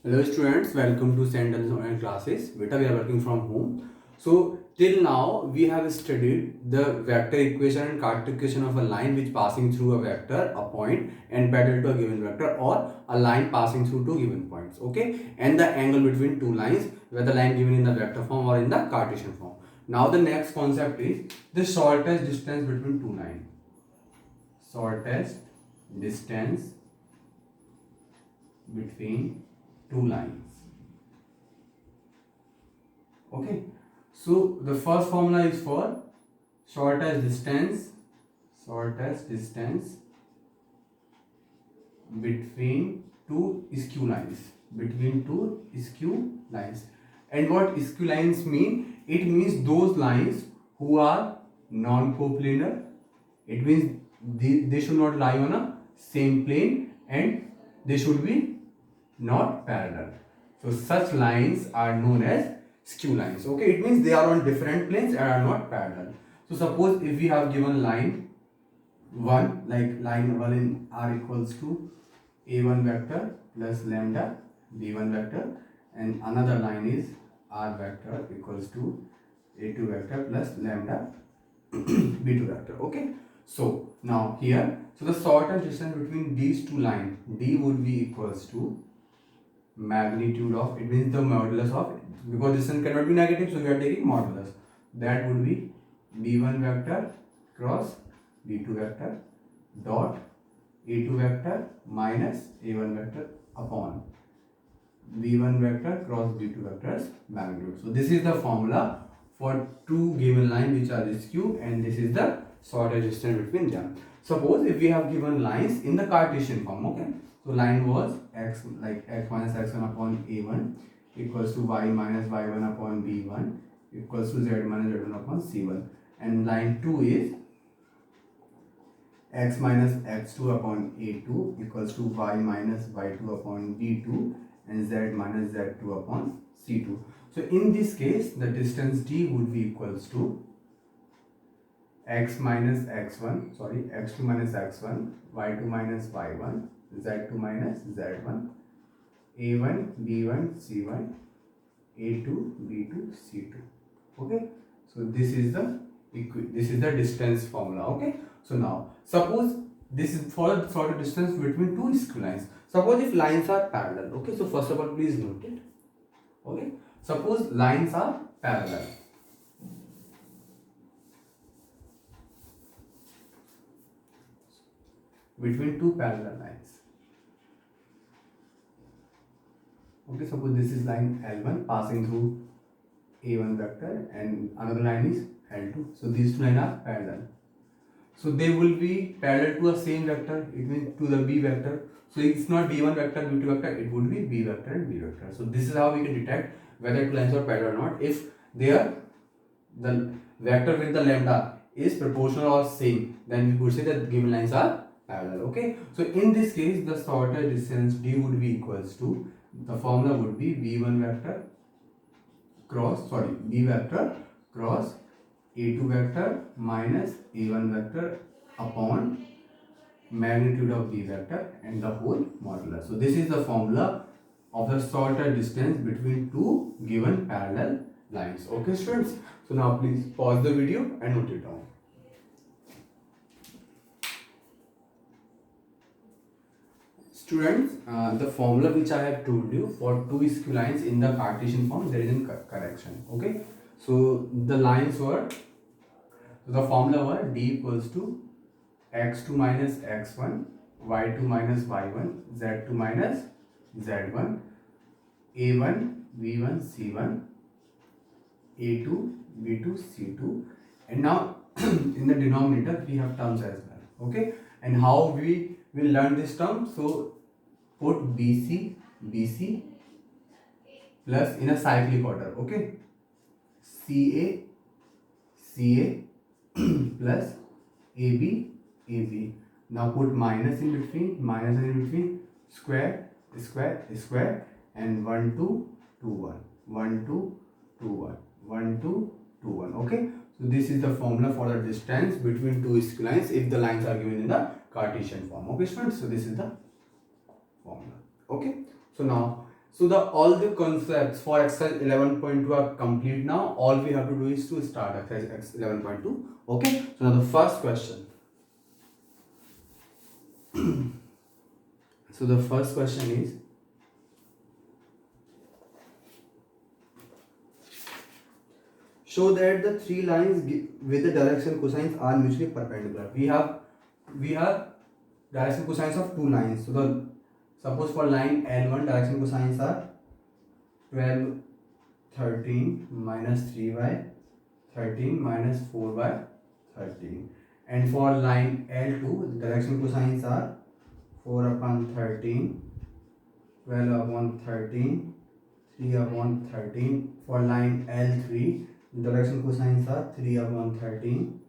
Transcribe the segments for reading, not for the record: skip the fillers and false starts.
Hello students, welcome to St. Online classes. Beta, we are working from home. So till now we have studied the vector equation and characteristic equation of a line which passing through a vector, a point and parallel to a given vector, or a line passing through two given points. Okay, and the angle between two lines, whether line given in the vector form or in the Cartesian form. Now the next concept is the shortest distance between two lines. Shortest distance between two lines. Okay, so the first formula is for shortest distance between two skew lines, and what skew lines mean? It means those lines who are non-coplanar. It means they should not lie on a same plane and they should be not parallel. So such lines are known as skew lines. Okay, it means they are on different planes and are not parallel. So suppose if we have given line 1, like line 1 in R equals to a1 vector plus lambda b1 vector, and another line is R vector equals to a2 vector plus lambda b2 vector. Okay, so now here, so the shortest distance between these two lines, d would be equals to magnitude of, it means the modulus of, because distance cannot be negative, so we are taking modulus, that would be b1 vector cross b2 vector dot a2 vector minus a1 vector upon b1 vector cross b2 vectors magnitude. So this is the formula for two given lines which are skew, and this is the shortest distance between them. Suppose if we have given lines in the Cartesian form, okay, so line was x, like x minus x1 upon a1 equals to y minus y1 upon b1 equals to z minus z1 upon c1, and line 2 is x minus x2 upon a2 equals to y minus y2 upon b2 and z minus z2 upon c2. So in this case, the distance d would be equals to x minus x1, sorry, x2 minus x1, y2 minus y1, z2 minus z1, a1 b1 c1, a2 b2 c2. Okay, so this is the distance formula. Okay, so now suppose this is for the sort of distance between two skew lines. Suppose if lines are parallel. Okay, so first of all please note it. Okay, suppose lines are parallel. Between two parallel lines. Okay, suppose this is line L1 passing through A1 vector and another line is L2. So these two lines are parallel. So they will be parallel to a same vector, it means to the B vector. So it's not B1 vector, B2 vector, it would be B vector and B vector. So this is how we can detect whether two lines are parallel or not. If the vector with the lambda is proportional or same, then we could say that given lines are parallel. Okay, so in this case the shortest distance d would be equals to, the formula would be b1 vector cross, sorry, b vector cross a2 vector minus a1 vector upon magnitude of b vector and the whole modulus. So this is the formula of the shortest distance between two given parallel lines. Okay students, so now please pause the video and note it down. Students, the formula which I have told you for two skew lines in the Cartesian form, there is a correction. Okay, so the lines were, the formula were d equals to x2 minus x1, y2 minus y1, z2 minus z1, a1 b1 c1, a2 b2 c2, and now in the denominator we have terms as well. Okay, and how we will learn this term? So put BC plus in a cyclic order. Okay, CA plus AB. Now put minus in between, square, and 1 2 2 1, 1 2 2 1, 1 2 2 1. Okay, so this is the formula for the distance between two skew lines if the lines are given in the Cartesian form. Okay students, so this is the formula. Okay, so now So all the concepts for exercise 11.2 are complete now. All we have to do is to start exercise 11.2. Okay, so now the first question. So the first question is, show that the three lines with the direction cosines are mutually perpendicular. We have direction cosines of two lines. So suppose for line L1 direction cosines are 12, 13 minus 3 by 13 minus 4 by 13, and for line L2 the direction cosines are 4 upon 13, 12 upon 13, 3 upon 13. For line L3 the direction cosines are 3 upon 13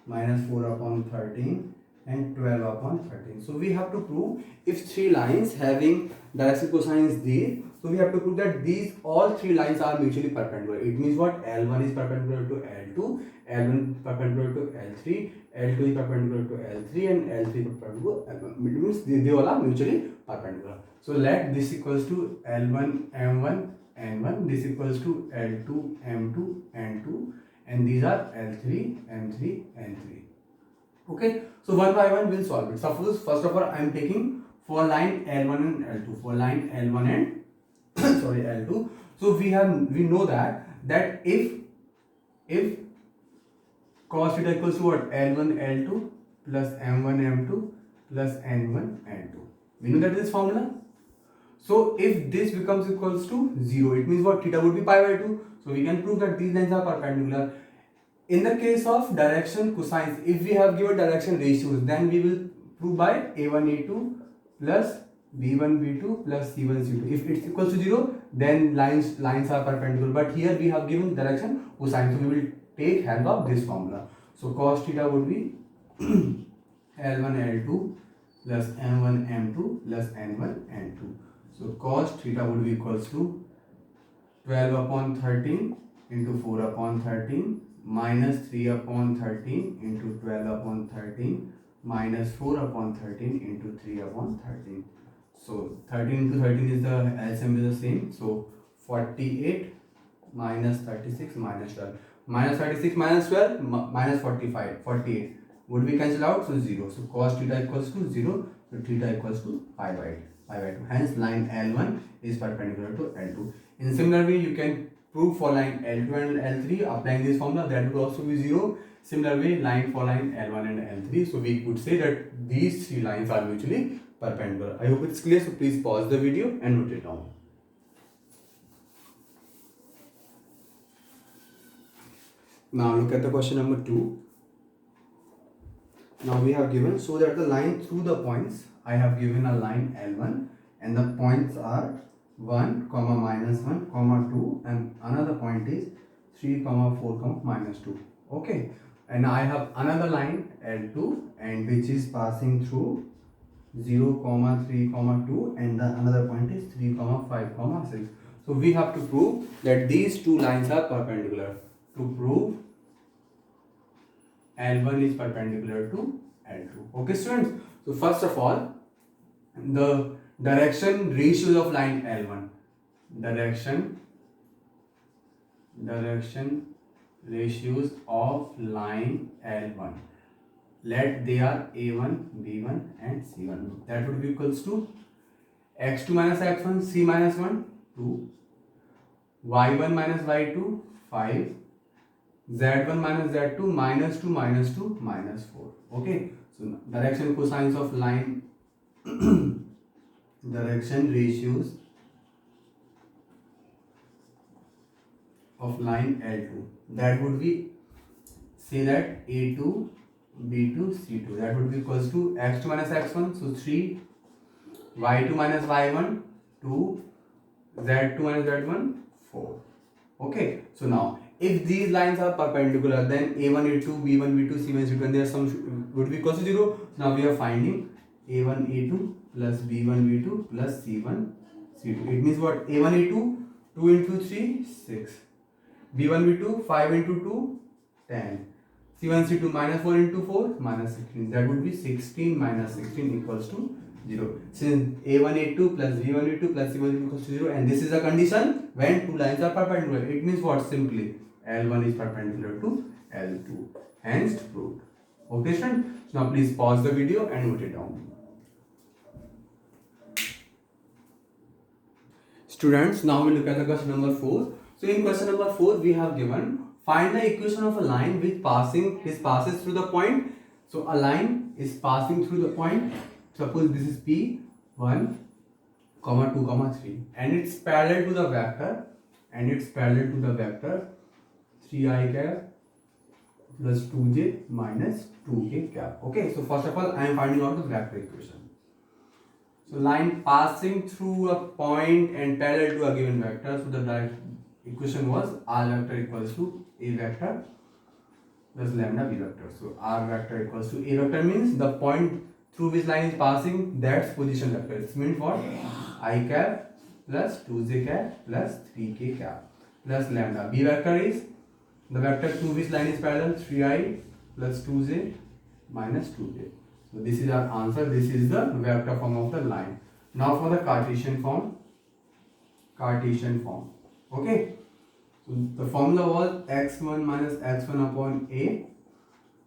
minus 4 upon 13 and 12 upon 13. So we have to prove if three lines having direction cosines these, so we have to prove that these all three lines are mutually perpendicular. It means what? L1 is perpendicular to L2, L1 is perpendicular to L3, L2 is perpendicular to L3, and L3 is perpendicular to L1. It means they all are mutually perpendicular. So let this equals to L1 M1 N1, this equals to L2 M2 N2, and these are L3 M3 N3. Okay, so one by one we'll solve it. Suppose first of all I am taking for line L1 and L2. For line L1 and sorry L2. So we know that if cos theta equals to what? L1 L2 plus M1 M2 plus N1 N2. We know that this formula. So if this becomes equals to 0, it means what? Theta would be pi by 2. So we can prove that these lines are perpendicular. In the case of direction cosines, if we have given direction ratios, then we will prove by a1 a2 plus b1 b2 plus c1 c2. If it's equals to 0, then lines are perpendicular. But here we have given direction cosine, so we will take help of this formula. So cos theta would be L1 L2 plus M1 M2 plus N1 N2. So cos theta would be equals to 12 upon 13 into 4 upon 13 minus 3 upon 13 into 12 upon 13 minus 4 upon 13 into 3 upon 13. So 13 into 13 is the LCM is the same. So 48 minus 36 minus 12. Minus 36 minus 12 minus 48. Would we cancel out? So 0. So cos theta equals to 0. So theta equals to pi by 2. Hence line L1 is perpendicular to L2. In similar way, you can prove for line L2 and L3 applying this formula, that would also be 0. Similar way, line for line L1 and L3. So we could say that these three lines are mutually perpendicular. I hope it's clear. So please pause the video and note it down. Now look at the question number 2. Now we have given, so that the line through the points, I have given a line L1 and the points are 1, minus 1, 2, and another point is 3, 4, minus 2. Okay, and I have another line L2 and which is passing through 0, 3, 2, and the another point is 3, 5, 6. So we have to prove that these two lines are perpendicular. To prove L1 is perpendicular to L2. Okay students, so first of all, the direction ratios of line L1. Direction ratios of line L1. Let they are A1, B1 and C1. That would be equals to x2 minus x1, c minus 1, 2, y1 minus y2, 5, z1 minus z2, minus 2, minus 2, minus 4. Okay, so direction cosines of line direction ratios of line L2. That would be, say that A2, B2, C2. That would be equals to x2 minus x1, so 3, y2 minus y1, 2, z2 minus z1, 4. Okay, so now if these lines are perpendicular, then A1, A2, B1, B2, C1, C2, and their sum would be equals to 0. So now we are finding A1, A2 plus B1, B2 plus C1, C2. It means what? A1, A2, 2 into 3, 6. B1, B2, 5 into 2, 10. C1, C2, minus 4 into 4, minus 16. That would be 16 minus 16 equals to 0. Since a1 a2 plus b1 b2 plus c1 equals to 0, and this is a condition when two lines are perpendicular. It means what? Simply L1 is perpendicular to L2. Hence proved. Okay, students. So now please pause the video and note it down. Students, now we look at the question number 4. So in question number 4, we have given find the equation of a line which passes through the point. So a line is passing through the point. Suppose this is P1, 2, 3, and it's parallel to the vector, 3i cap plus 2j minus 2k cap. Okay, so first of all, I am finding out the vector equation. So line passing through a point and parallel to a given vector. So the direct equation was r vector equals to a vector plus lambda b vector. So r vector equals to a vector means the point through which line is passing, that's position vector. It means what? I cap plus 2j cap plus 3k cap plus lambda. B vector is the vector through which line is parallel, 3i plus 2j minus 2j. So this is our answer. This is the vector form of the line. Now for the Cartesian form. Okay. So the formula was x1 minus x1 upon a,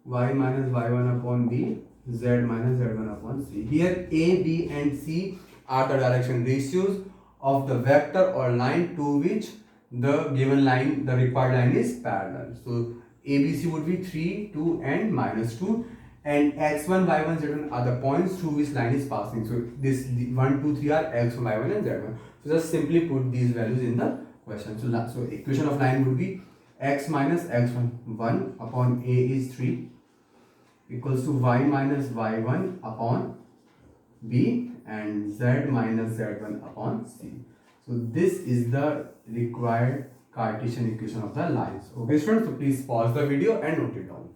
y minus y1 upon b, z minus z1 upon c. Here a, b and c are the direction ratios of the vector or line to which the given line, the required line is parallel. So ABC would be 3, 2 and minus 2. And x1, y1, z1 are the points through which line is passing. So this 1, 2, 3 are x1, y1 and z1. So just simply put these values in the question. So equation of line would be x minus x1, 1 upon a is 3 equals to y minus y1 upon b and z minus z1 upon c. So this is the required Cartesian equation of the lines. Okay students, so please pause the video and note it down.